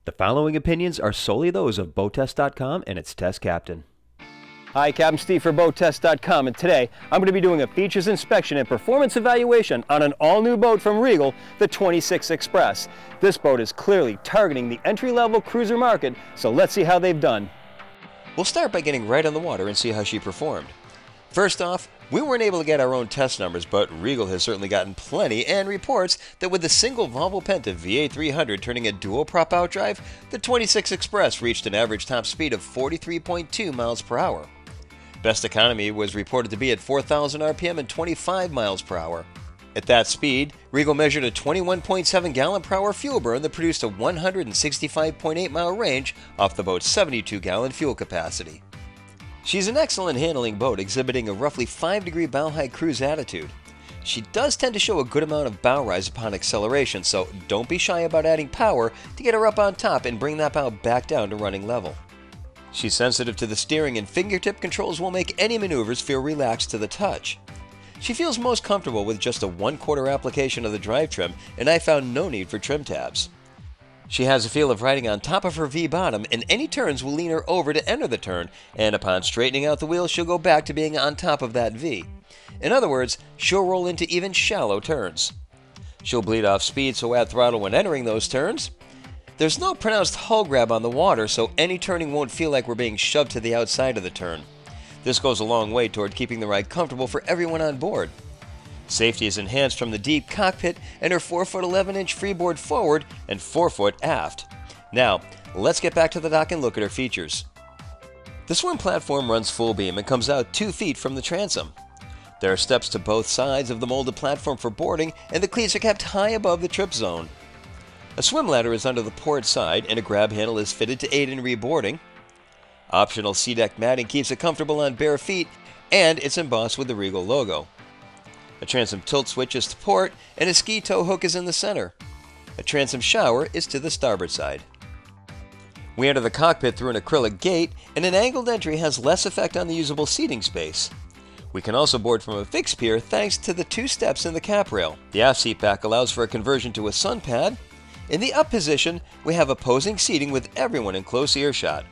The following opinions are solely those of BoatTEST.com and its test captain. Hi, Captain Steve for BoatTEST.com, and today I'm going to be doing a features inspection and performance evaluation on an all-new boat from Regal, the 26 Express. This boat is clearly targeting the entry-level cruiser market, so let's see how they've done. We'll start by getting right on the water and see how she performed. First off, we weren't able to get our own test numbers, but Regal has certainly gotten plenty and reports that with the single Volvo Penta VA300 turning a dual prop outdrive, the 26 Express reached an average top speed of 43.2 miles per hour. Best economy was reported to be at 4,000 RPM and 25 miles per hour. At that speed, Regal measured a 21.7 gallon per hour fuel burn that produced a 165.8 mile range off the boat's 72 gallon fuel capacity. She's an excellent handling boat, exhibiting a roughly 5-degree bow height cruise attitude. She does tend to show a good amount of bow rise upon acceleration, so don't be shy about adding power to get her up on top and bring that bow back down to running level. She's sensitive to the steering, and fingertip controls will make any maneuvers feel relaxed to the touch. She feels most comfortable with just a 1/4 application of the drive trim, and I found no need for trim tabs. She has a feel of riding on top of her V-bottom, and any turns will lean her over to enter the turn, and upon straightening out the wheel, she'll go back to being on top of that V. In other words, she'll roll into even shallow turns. She'll bleed off speed, so add throttle when entering those turns. There's no pronounced hull grab on the water, so any turning won't feel like we're being shoved to the outside of the turn. This goes a long way toward keeping the ride comfortable for everyone on board. Safety is enhanced from the deep cockpit and her 4-foot 11-inch freeboard forward and 4-foot aft. Now, let's get back to the dock and look at her features. The swim platform runs full beam and comes out 2 feet from the transom. There are steps to both sides of the molded platform for boarding, and the cleats are kept high above the trip zone. A swim ladder is under the port side, and a grab handle is fitted to aid in reboarding. Optional SeaDeck matting keeps it comfortable on bare feet, and it's embossed with the Regal logo. A transom tilt switch is to port, and a ski tow hook is in the center. A transom shower is to the starboard side. We enter the cockpit through an acrylic gate, and an angled entry has less effect on the usable seating space. We can also board from a fixed pier thanks to the 2 steps in the cap rail. The aft seat back allows for a conversion to a sun pad. In the up position, we have opposing seating with everyone in close earshot.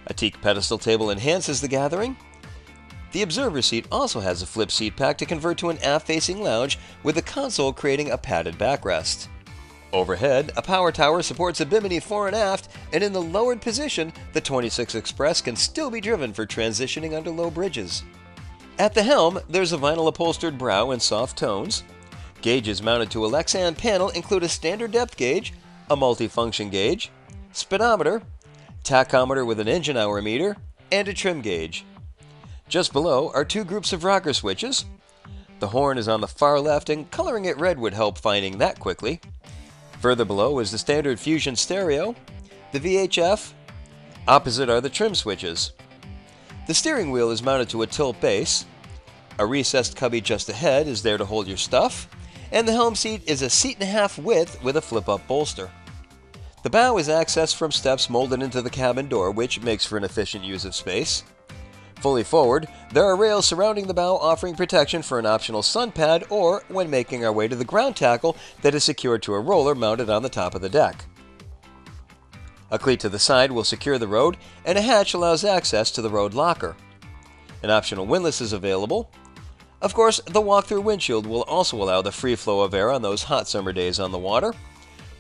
A teak pedestal table enhances the gathering. The observer seat also has a flip seat pack to convert to an aft-facing lounge, with the console creating a padded backrest. Overhead, a power tower supports a bimini fore and aft, and in the lowered position, the 26 Express can still be driven for transitioning under low bridges. At the helm, there's a vinyl upholstered brow in soft tones. Gauges mounted to a Lexan panel include a standard depth gauge, a multifunction gauge, speedometer, tachometer with an engine hour meter, and a trim gauge. Just below are 2 groups of rocker switches. The horn is on the far left, and coloring it red would help finding that quickly. Further below is the standard Fusion stereo, the VHF. Opposite are the trim switches. The steering wheel is mounted to a tilt base. A recessed cubby just ahead is there to hold your stuff, and the helm seat is a 1.5 feet width with a flip-up bolster. The bow is accessed from steps molded into the cabin door, which makes for an efficient use of space. Fully forward, there are rails surrounding the bow offering protection for an optional sun pad, or when making our way to the ground tackle that is secured to a roller mounted on the top of the deck. A cleat to the side will secure the rode, and a hatch allows access to the rode locker. An optional windlass is available. Of course, the walk-through windshield will also allow the free flow of air on those hot summer days on the water.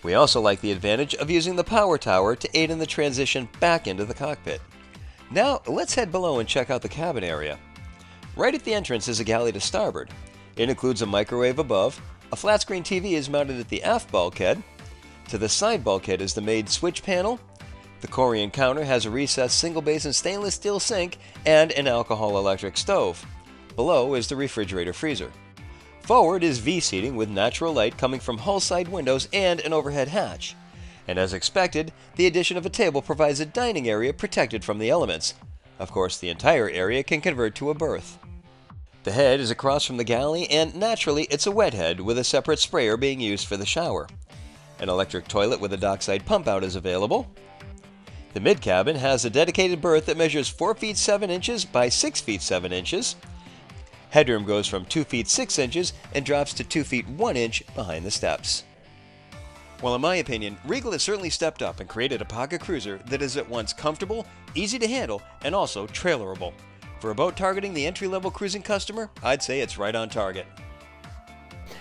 We also like the advantage of using the power tower to aid in the transition back into the cockpit. Now, let's head below and check out the cabin area. Right at the entrance is a galley to starboard. It includes a microwave above. A flat-screen TV is mounted at the aft bulkhead. To the side bulkhead is the maid switch panel. The Corian counter has a recessed single-basin stainless steel sink and an alcohol electric stove. Below is the refrigerator freezer. Forward is V-seating with natural light coming from hull side windows and an overhead hatch. And as expected, the addition of a table provides a dining area protected from the elements. Of course, the entire area can convert to a berth. The head is across from the galley, and naturally it's a wet head with a separate sprayer being used for the shower. An electric toilet with a dockside pump out is available. The mid-cabin has a dedicated berth that measures 4 feet 7 inches by 6 feet 7 inches. Headroom goes from 2 feet 6 inches and drops to 2 feet 1 inch behind the steps. Well, in my opinion, Regal has certainly stepped up and created a pocket cruiser that is at once comfortable, easy to handle, and also trailerable. For a boat targeting the entry-level cruising customer, I'd say it's right on target.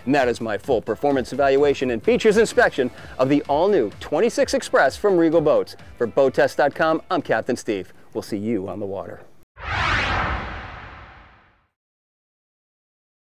And that is my full performance evaluation and features inspection of the all-new 26 Express from Regal Boats. For BoatTEST.com, I'm Captain Steve. We'll see you on the water.